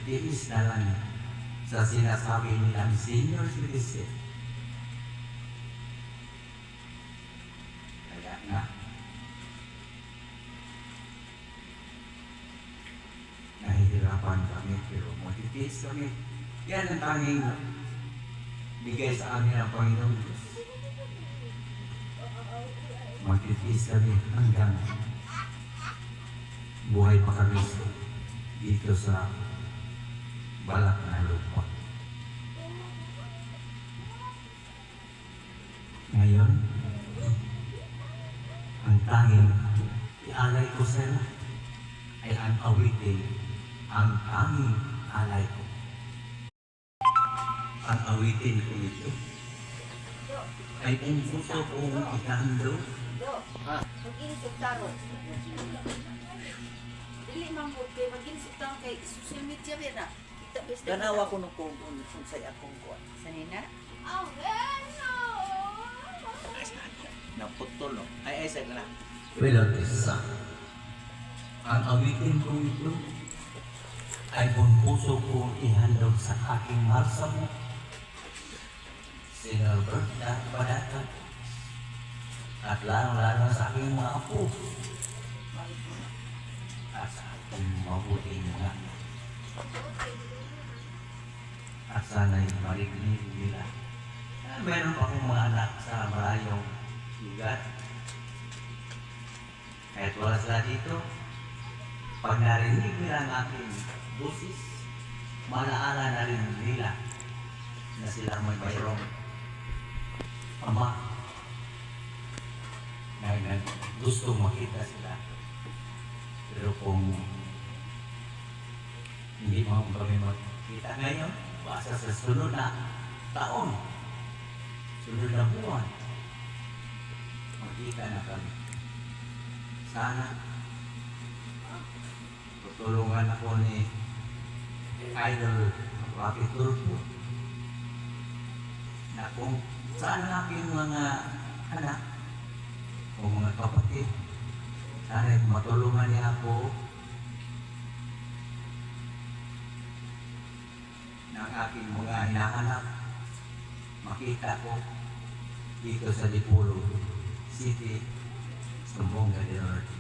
nagtitiis na lang sa sinasabi nilang senior citizen. Kaya nga, nahihirapan kami pero magtitiis kami. Yan ang tanging bigay sa amin ang Panginoon Diyos. Magtitiis kami hanggang buhay pa kami dito sa balak na lupa. Ngayon, ang tanging ialay ko sa iyo ay ang awitin, ang tanging alay ko. Ang awitin ko ito ay kung gusto kong ikahando. Mag-inisip taro. Dili mamod kay mag-inisip taro kay social media ba na. Kita best. Ganawa ko nung kung unsay akong kuwan. Sanina? Naputol no. Ay sa na. Well, isa. Ang awitin ko ito ay kung puso kong ihandog sa aking mahal sa mo. Si Norbert na Badatan. At lalong-lalong sa aking mga apo. At sa aking mabuting mga. At sana'y marignig nila. Meron pa akong mga anak sa malayong lugar. Kahit wala sila dito, pag narinig nila ang aking busis, malaala na rin nila na sila may mayroong ama na gusto makita sila. Pero kung hindi mo kami makita ngayon, basta sa sunod na taon, sunod na buwan, makita na kami. Sana tutulungan ako ni Idol Rapi Turbo na kung saan ang aking mga anak o mga kapatid, sana matulungan niya ako ng aking mga hinahanap. Makita ko dito sa Dipolo City, Zamboanga del Norte.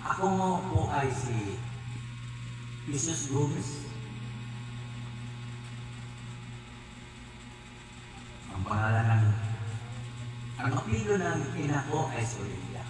Ako mo po ay si Jesus Gomez. Ang pangalan ng ang apelyido ng ina ko ay Solia.